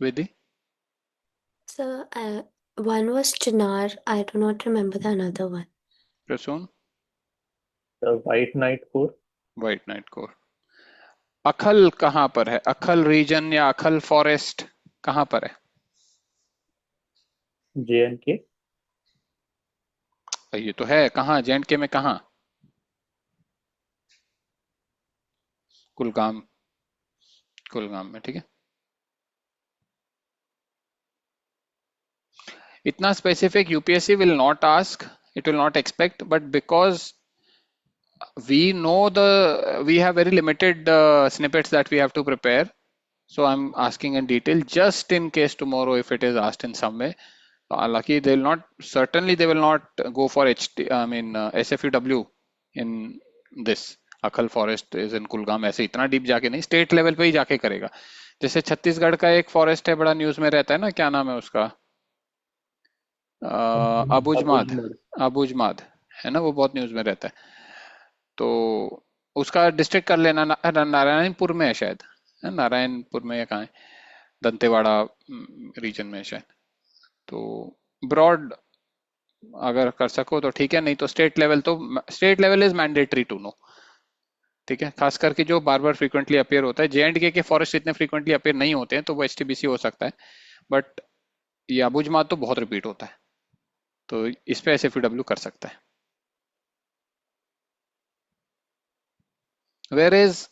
Vidhi? So, one was Chinar. I do not remember the another one. Prasoon? The White Knight Corps. White Knight Corps. अखल कहाँ पर है? अखल reason या अखल forest कहाँ पर है? JNK. ये तो है, कहाँ? J&K में कहाँ? कुलगाम, कुलगाम में, ठीक है। इतना specific UPSC will not ask, it will not expect, but because we have very limited snippets that we have to prepare, so I'm asking in detail just in case tomorrow if it is asked in some way. Lucky they will not, certainly they will not go for SFUW in this. Akhal forest is in Kulgam, ऐसे इतना deep जाके नहीं, state level पे ही जाके करेगा। जैसे छत्तीसगढ़ का एक फॉरेस्ट है, बड़ा न्यूज में रहता है ना, क्या नाम है उसका? अबुजमाद, अबुझमाड़। अबुजमाद है ना, वो बहुत न्यूज में रहता है। तो उसका डिस्ट्रिक्ट कर लेना, नारायणपुर में है शायद, है नारायणपुर में या कहाँ है, दंतेवाड़ा रीजन में है शायद। तो ब्रॉड अगर कर सको तो ठीक है, नहीं तो स्टेट लेवल, तो state level is mandatory to know, ठीक है। खास करके जो बार बार फ्रीक्वेंटली अपेयर होता है, J&K के फॉरेस्ट इतने फ्रीक्वेंटली अपेयर नहीं होते हैं, तो वो STBC हो सकता है, बट ये अबुजमाद तो बहुत रिपीट होता है, तो इस पे SFUW कर सकता है। Where is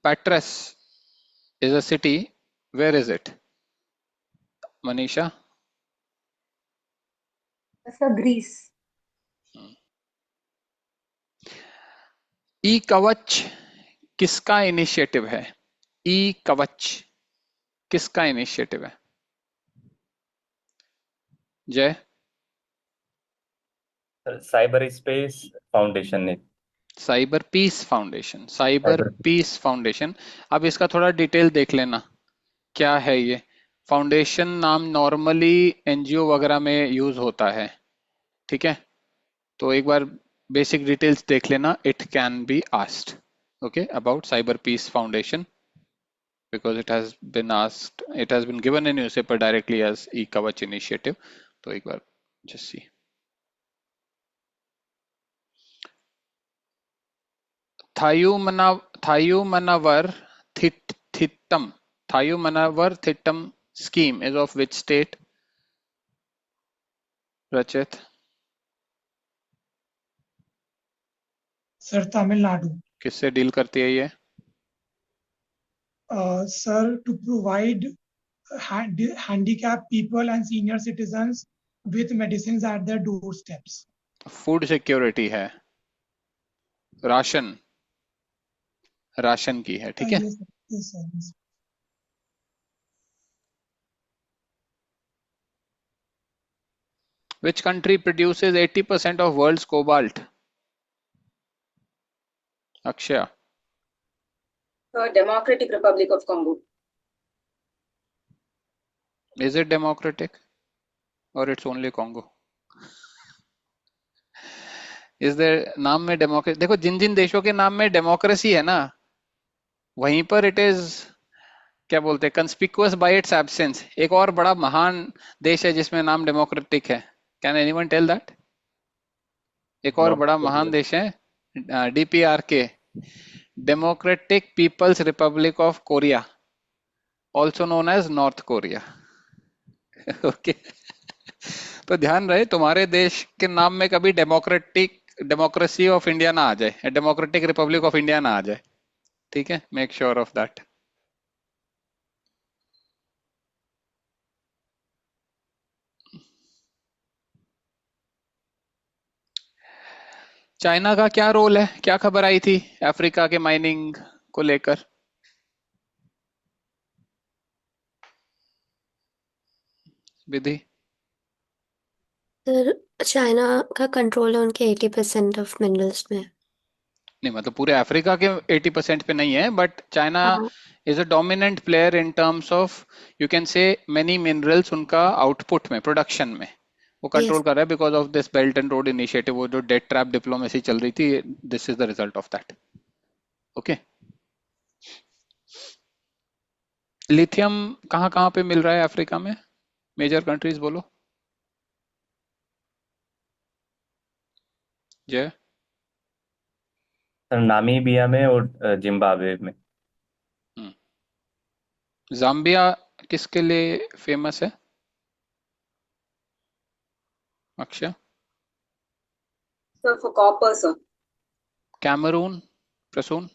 Patras is a city, where is it? Manisha? Sir Greece. E Kavach किसका इनिशिएटिव है? ई कवच किसका इनिशिएटिव है? जय? साइबर स्पेस फाउंडेशन ने। Cyber peace foundation, cyber cyber peace foundation. अब इसका थोड़ा डिटेल देख लेना, क्या है ये फाउंडेशन। नाम नॉर्मली एनजीओ वगैरह में यूज होता है, ठीक है, तो एक बार बेसिक डिटेल्स देख लेना, it can be asked, okay, about cyber peace foundation, because it has been given in newspaper directly as e-Kavach initiative. तो एक बार just see. Thayumanavar Thittam, Thayumanavar Thittam scheme is of which state? Rachit? Sir Tamil Nadu. किससे deal करती है ये? Sir to provide handicapped people and senior citizens with medicines at their doorsteps. Food security है, ration, ration की है, ठीक है। Yes, yes, sir. Yes. Which country produces 80% of world's cobalt? Akshaya? Democratic Republic of Congo. Is it democratic or it's only Congo? इस नाम में democracy, देखो जिन जिन देशों के नाम में डेमोक्रेसी है ना, वहीं पर इट इज, क्या बोलते हैं, कंस्पिकुअस बाय इट्स एब्सेंस। एक और बड़ा महान देश है जिसमें नाम डेमोक्रेटिक है, कैन एनीवन टेल दैट? एक और बड़ा महान देश है, DPRK, democratic people's republic of Korea, also known as North Korea. Okay, तो ध्यान रहे तुम्हारे देश के नाम में कभी डेमोक्रेसी ऑफ इंडिया ना आ जाए, डेमोक्रेटिक रिपब्लिक ऑफ इंडिया ना आ जाए, ठीक है, make sure of that. China का क्या रोल है, क्या खबर आई थी अफ्रीका के माइनिंग को लेकर? विधि? सर चाइना का कंट्रोल है उनके 80% ऑफ मिनरल्स में। नहीं, मतलब पूरे अफ्रीका के 80% पे नहीं है, बट चाइना हाँ, is a dominant player in terms of, you can say, many minerals उनका आउटपुट में, प्रोडक्शन में वो कंट्रोल यस। कर रहा है, because of this belt and road initiative. वो जो डेट ट्रैप डिप्लोमेसी चल रही थी, this is the result of that, okay. Lithium कहाँ कहाँ पे मिल रहा है अफ्रीका में? मेजर कंट्रीज बोलो। जय। नामीबिया में और जिम्बाब्वे में। जाम्बिया किसके लिए फेमस है Akshay? Sir, for copper, sir. Cameroon Prasoon?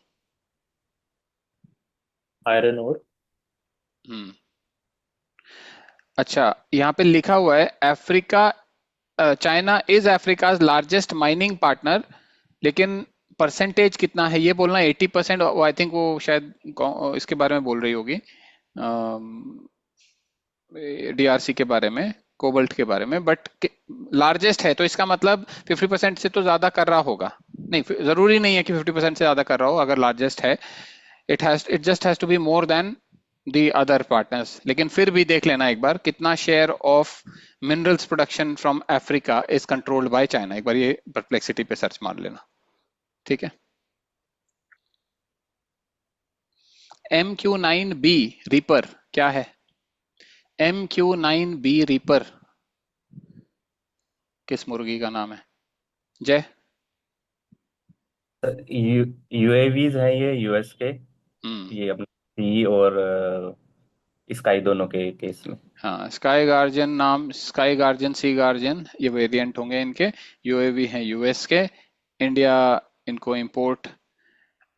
Iron और हम्म। अच्छा, यहाँ पे लिखा हुआ है Africa, China is Africa's largest mining partner, लेकिन परसेंटेज कितना है ये बोलना 80%। आई थिंक वो शायद इसके बारे में बोल रही होगी, डीआरसी के बारे में, कोबल्ट के बारे में। बट लार्जेस्ट है तो इसका मतलब 50% से तो ज्यादा कर रहा होगा। नहीं, जरूरी नहीं है कि 50% से ज्यादा कर रहा हो। अगर लार्जेस्ट है, it just has to be more than the other partners. लेकिन फिर भी देख लेना एक बार कितना share of minerals production from Africa is controlled by China. एक बार ये परप्लेक्सिटी पे सर्च मार लेना, ठीक है। MQ9B रीपर क्या है? MQ9B रीपर किस मुर्गी का नाम है? जय। यूएवीज हैं ये यूएस के। हम्म। ये अपने सी और स्काई दोनों के केस में। हाँ, स्काई गार्जियन नाम, स्काई गार्जियन, सी गार्जियन, ये वेरिएंट होंगे इनके। यूएवी हैं यूएस के। इंडिया इनको इंपोर्ट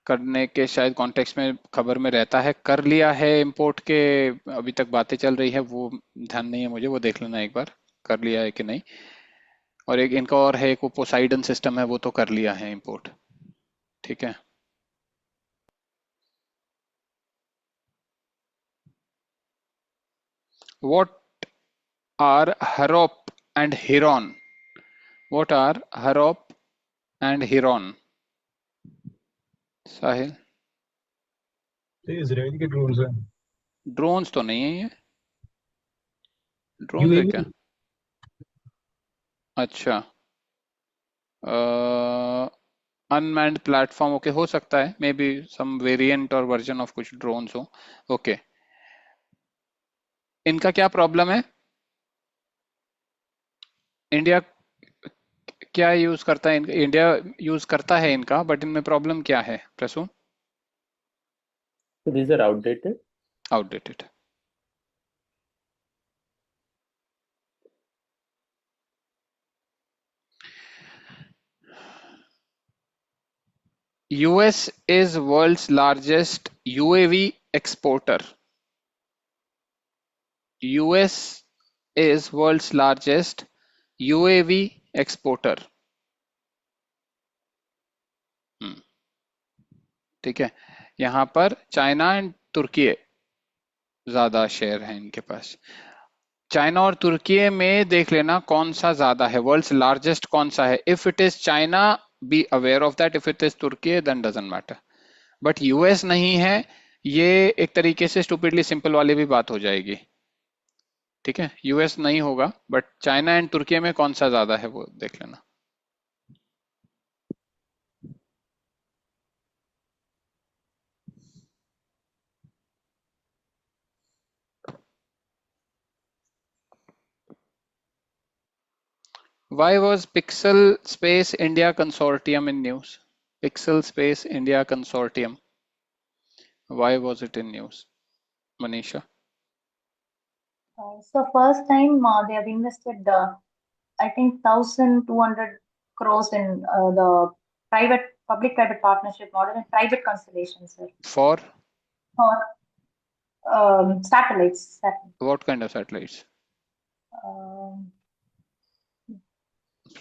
करने के शायद कॉन्टेक्स्ट में खबर में रहता है, कर लिया है इंपोर्ट के। अभी तक बातें चल रही है, वो ध्यान नहीं है मुझे, वो देख लेना एक बार कर लिया है कि नहीं। और एक इनका और है, एक वो पोसाइडन सिस्टम है, वो तो कर लिया है इंपोर्ट, ठीक है। What are Harop and Huron? What are Harop and Huron? साहिल? ये इजराइल के ड्रोन्स हैं। ड्रोन्स तो नहीं है ये, ड्रोन्स है यूएवी क्या? अच्छा, अनमैन्ड प्लेटफॉर्म, ओके, हो सकता है, मे बी सम वेरिएंट और वर्जन ऑफ कुछ ड्रोन्स हो। ओके, इनका क्या प्रॉब्लम है? इंडिया क्या यूज करता है इनका? इंडिया यूज करता है इनका, बट इनमें प्रॉब्लम क्या है Prasoon? So these are outdated. Outdated. US is world's largest UAV exporter. US is world's largest UAV exporter. ठीक है, यहाँ पर चाइना एंड तुर्की ज्यादा शेयर है इनके पास। चाइना और तुर्की में देख लेना कौन सा ज्यादा है, वर्ल्ड्स लार्जेस्ट कौन सा है। If it is China, be aware of that. If it is Turkey, then doesn't matter. But US नहीं है, ये एक तरीके से स्टूपिडली सिंपल वाली भी बात हो जाएगी, ठीक है। यूएस नहीं होगा, बट चाइना एंड तुर्की में कौन सा ज्यादा है वो देख लेना। Why was Pixel Space India Consortium in news? Pixel Space India Consortium. Why was it in news? Manisha. So first time they have invested, I think 1,200 crores in the public-private partnership model and private constellations, sir. For Satellites. what kind of satellites?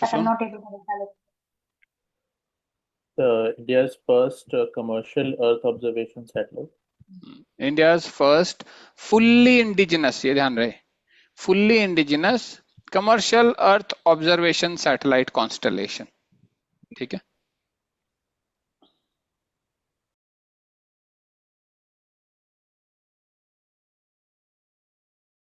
But I'm not able to recall it. India's first commercial Earth observation satellite. India's first fully indigenous, ये ध्यान रहे, fully indigenous commercial Earth observation satellite constellation, ठीक है।